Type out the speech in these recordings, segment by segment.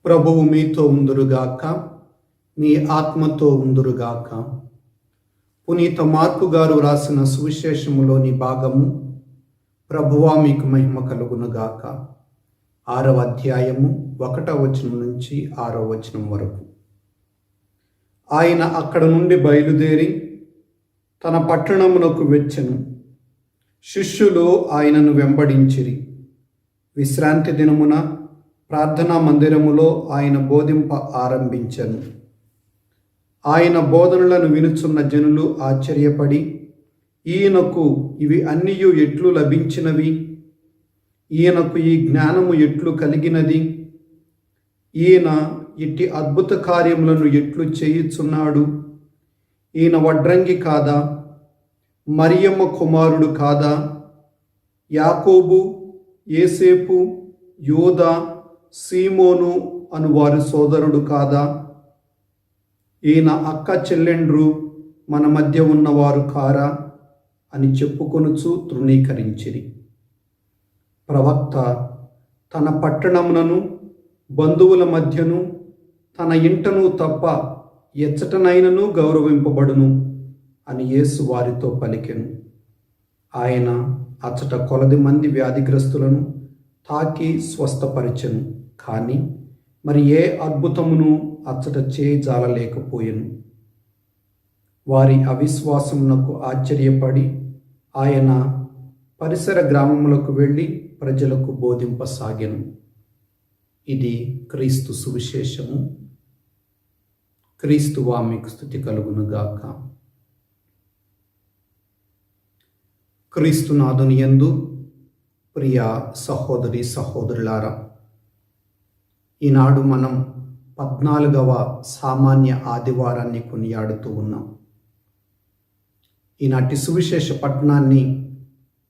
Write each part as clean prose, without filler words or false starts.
ప్రభువు మీతో ఉందురుగాక, మీ ఆత్మతో ఉందురుగాక. పునీత మార్కు గారు రాసిన సువిశేషములోని భాగము. ప్రభువా మీకు మహిమ కలుగునుగాక. 6వ అధ్యాయము 1వ వచనం నుంచి 6వ వచనం వరకు. ఆయన అక్కడ నుండి బయలుదేరి తన పట్టణమునకు వచ్చెను. శిష్యులు ఆయనను వెంబడించిరి. విశ్రాంతి దినమున ప్రార్థనా మందిరములో ఆయన బోధింప ఆరంభించెను. ఆయన బోధనలను వినుచున్న జనులు ఆశ్చర్యపడి, ఈయనకు ఇవి అన్నియు ఎట్లు లభించినవి? ఈయనకు ఈ జ్ఞానము ఎట్లు కలిగినది? ఈయన ఇట్టి అద్భుత కార్యములను ఎట్లు చేయుచున్నాడు? ఈయన వడ్రంగి కాదా? మరియమ్మ కుమారుడు కాదా? యాకోబు, యేసేపు, యోదా, సీమోను అను వారి సోదరుడు కాదా? ఈయన అక్క చెల్లెండ్రు మన మధ్య ఉన్నవారు కారా అని చెప్పుకొనుచు తృణీకరించిరి. ప్రవక్త తన పట్టణమునను బంధువుల మధ్యను తన ఇంటను తప్ప ఎచ్చటనైనను గౌరవింపబడును అని యేసు వారితో పలికెను. ఆయన అచ్చట కొలది మంది వ్యాధిగ్రస్తులను తాకి స్వస్థపరిచెను. కానీ మరి ఏ అద్భుతమును అచ్చట చేయజాలలేకపోయెను. వారి అవిశ్వాసమునకు ఆశ్చర్యపడి ఆయన పరిసర గ్రామములకు వెళ్ళి ప్రజలకు బోధింపసాగెను. ఇది క్రీస్తు సువిశేషము. క్రీస్తువా మీకు స్తుతి కలుగునుగాక. క్రీస్తునాథుని యందు ప్రియ సహోదరి సహోదరులారా, ఈనాడు మనం 14వ సామాన్య ఆదివారాన్ని కొనియాడుతూ ఉన్నాం. ఈనాటి సువిశేష పట్టణాన్ని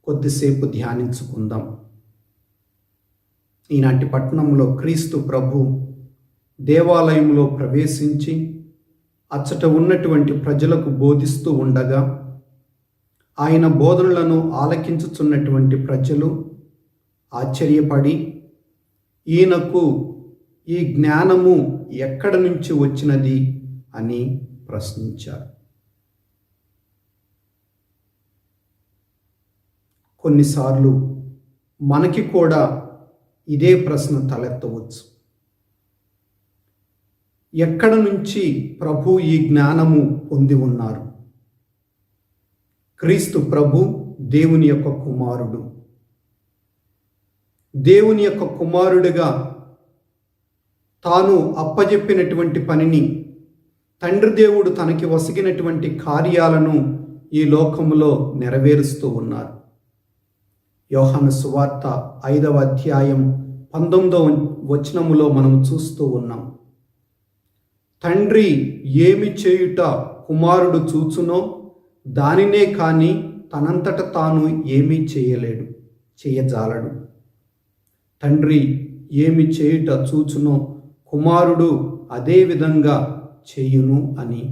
కొద్దిసేపు ధ్యానించుకుందాం. ఈనాటి పట్టణంలో క్రీస్తు ప్రభు దేవాలయంలో ప్రవేశించి అచ్చట ఉన్నటువంటి ప్రజలకు బోధిస్తూ ఉండగా ఆయన బోధనలను ఆలకించుచున్నటువంటి ప్రజలు ఆశ్చర్యపడి, ఈయనకు ఈ జ్ఞానము ఎక్కడి నుంచి వచ్చినది అని ప్రశ్నించారు. కొన్నిసార్లు మనకి కూడా ఇదే ప్రశ్న తలెత్తవచ్చు. ఎక్కడి నుంచి ప్రభు ఈ జ్ఞానము పొంది ఉన్నారు? క్రీస్తు ప్రభు దేవుని యొక్క కుమారుడు. దేవుని యొక్క కుమారుడిగా తాను అప్పజెప్పినటువంటి పనిని, తండ్రి దేవుడు తనకి వసిగినటువంటి కార్యాలను ఈ లోకములో నెరవేరుస్తూ ఉన్నారు. యోహాను సువార్త 5వ అధ్యాయం 19వ వచనములో మనం చూస్తూ ఉన్నాం. తండ్రి ఏమి చేయుట కుమారుడు చూచునో దానినే కాని తనంతట తాను ఏమీ చేయజాలడు. తండ్రి ఏమి చేయుట చూచునో కుమారుడు అదే విధంగా చేయును అని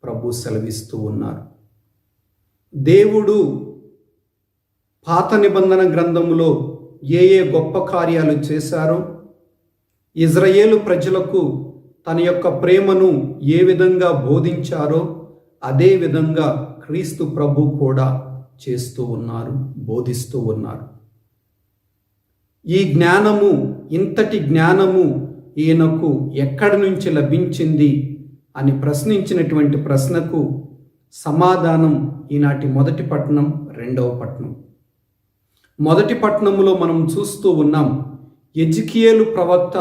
ప్రభు సెలవిస్తూ ఉన్నారు. దేవుడు పాత నిబంధన గ్రంథములో ఏ గొప్ప కార్యాలు చేశారో, ఇజ్రాయేలు ప్రజలకు తన యొక్క ప్రేమను ఏ విధంగా బోధించారో అదే విధంగా క్రీస్తు ప్రభు కూడా చేస్తూ ఉన్నారు, బోధిస్తూ ఉన్నారు. ఈ జ్ఞానము, ఇంతటి జ్ఞానము ఈయనకు ఎక్కడి నుంచి లభించింది అని ప్రశ్నించినటువంటి ప్రశ్నకు సమాధానం ఈనాటి మొదటి పట్టణం, 2వ పట్టణం. మొదటి పట్టణంలో మనం చూస్తూ ఉన్నాం, ఎజికియేలు ప్రవక్త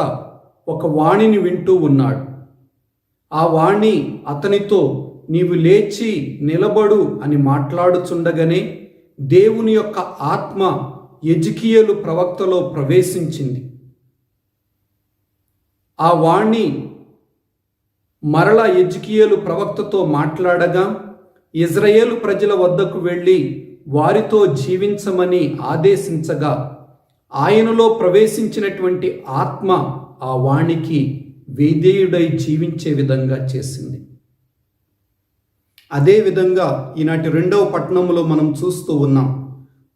ఒక వాణిని వింటూ ఉన్నాడు. ఆ వాణి అతనితో నీవు లేచి నిలబడు అని మాట్లాడుచుండగానే దేవుని యొక్క ఆత్మ ఎజికియేలు ప్రవక్తలో ప్రవేశించింది. ఆ వాణి మరలా ఎజికియేలు ప్రవక్తతో మాట్లాడగా, ఇజ్రాయేలు ప్రజల వద్దకు వెళ్ళి వారితో జీవించమని ఆదేశించగా, ఆయనలో ప్రవేశించినటువంటి ఆత్మ ఆ వాణికి విధేయుడై జీవించే విధంగా చేసింది. అదేవిధంగా ఈనాటి 2వ పట్టణంలో మనం చూస్తూ ఉన్నాం.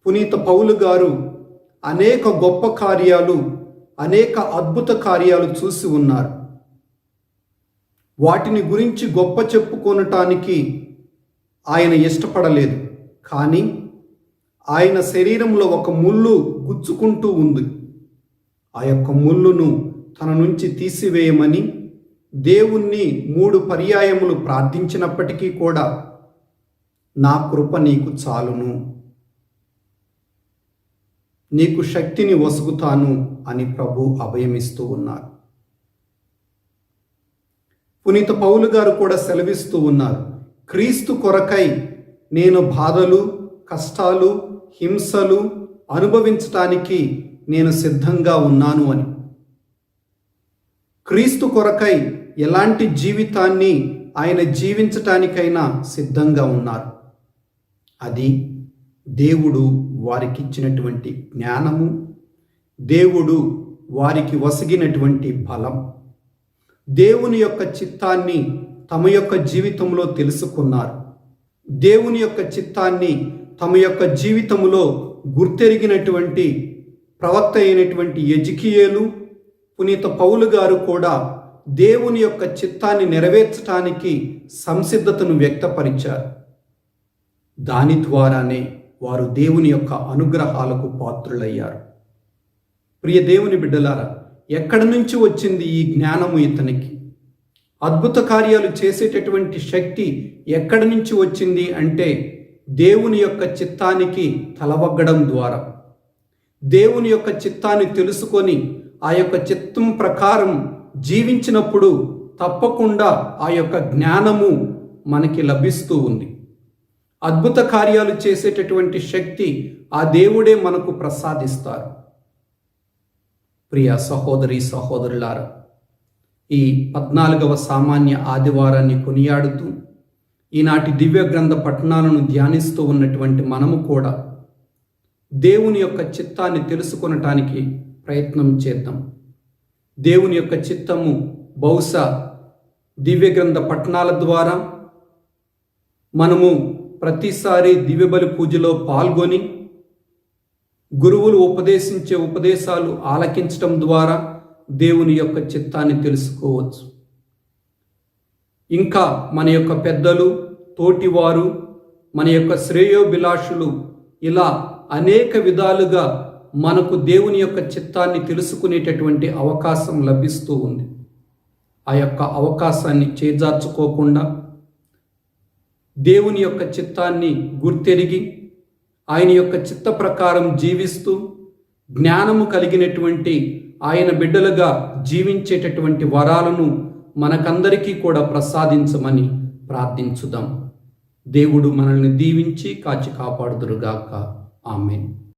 పునీత పౌలు గారు అనేక గొప్ప కార్యాలు అనేక అద్భుత కార్యాలు చూసి ఉన్నారు. వాటిని గురించి గొప్ప చెప్పుకొనటానికి ఆయన ఇష్టపడలేదు. కానీ ఆయన శరీరంలో ఒక ముళ్ళు గుచ్చుకుంటూ ఉంది. ఆ యొక్క ముళ్ళును తన నుంచి తీసివేయమని దేవుణ్ణి 3 పర్యాయములు ప్రార్థించినప్పటికీ కూడా నా కృప నీకు చాలును, నీకు శక్తిని వసుగుతాను అని ప్రభు అభయమిస్తూ ఉన్నారు. పునీత పౌలు గారు కూడా సెలవిస్తూ ఉన్నారు, క్రీస్తు కొరకై నేను బాధలు, కష్టాలు, హింసలు అనుభవించటానికి నేను సిద్ధంగా ఉన్నాను అని. క్రీస్తు కొరకై ఎలాంటి జీవితాన్ని ఆయన జీవించటానికైనా సిద్ధంగా ఉన్నారు. అది దేవుడు వారికి ఇచ్చినటువంటి జ్ఞానము, దేవుడు వారికి వసిగినటువంటి బలం. దేవుని యొక్క చిత్తాన్ని తమ యొక్క జీవితంలో తెలుసుకున్నారు. దేవుని యొక్క చిత్తాన్ని తమ యొక్క జీవితంలో గుర్తెరిగినటువంటి ప్రవక్త అయినటువంటి ఎజికియేలు, పునీత పౌలు గారు కూడా దేవుని యొక్క చిత్తాన్ని నెరవేర్చడానికి సంసిద్ధతను వ్యక్తపరిచారు. దాని ద్వారానే వారు దేవుని యొక్క అనుగ్రహాలకు పాత్రులయ్యారు. ప్రియ దేవుని బిడ్డలారా, ఎక్కడి నుంచి వచ్చింది ఈ జ్ఞానము ఇతనికి? అద్భుత కార్యాలు చేసేటటువంటి శక్తి ఎక్కడి నుంచి వచ్చింది అంటే దేవుని యొక్క చిత్తానికి తలవగ్గడం ద్వారా. దేవుని యొక్క చిత్తాన్ని తెలుసుకొని ఆ యొక్క చిత్తం ప్రకారం జీవించినప్పుడు తప్పకుండా ఆ యొక్క జ్ఞానము మనకి లభిస్తూ ఉంది. అద్భుత కార్యాలు చేసేటటువంటి శక్తి ఆ దేవుడే మనకు ప్రసాదిస్తారు. ప్రియ సహోదరి సహోదరులారా, ఈ 14వ సామాన్య ఆదివారాన్ని కొనియాడుతూ ఈనాటి దివ్య గ్రంథ పఠనాలను ధ్యానిస్తూ ఉన్నటువంటి మనము కూడా దేవుని యొక్క చిత్తాన్ని తెలుసుకొనటానికి ప్రయత్నం చేద్దాం. దేవుని యొక్క చిత్తము బహుశా దివ్య గ్రంథ పఠనాల ద్వారా మనము ప్రతిసారి దివ్యబలి పూజలో పాల్గొని గురువులు ఉపదేశించే ఉపదేశాలు ఆలకించటం ద్వారా దేవుని యొక్క చిత్తాన్ని తెలుసుకోవచ్చు. ఇంకా మన యొక్క పెద్దలు, తోటివారు, మన యొక్క శ్రేయోభిలాషులు ఇలా అనేక విధాలుగా మనకు దేవుని యొక్క చిత్తాన్ని తెలుసుకునేటటువంటి అవకాశం లభిస్తూ ఉంది. ఆ యొక్క అవకాశాన్ని చేజార్చుకోకుండా దేవుని యొక్క చిత్తాన్ని గుర్తెరిగి ఆయన యొక్క చిత్త ప్రకారం జీవిస్తూ జ్ఞానము కలిగినటువంటి ఆయన బిడ్డలుగా జీవించేటటువంటి వరాలను మనకందరికీ కూడా ప్రసాదించమని ప్రార్థించుదాం. దేవుడు మనల్ని దీవించి కాచి కాపాడుదురుగాక. ఆమేన్.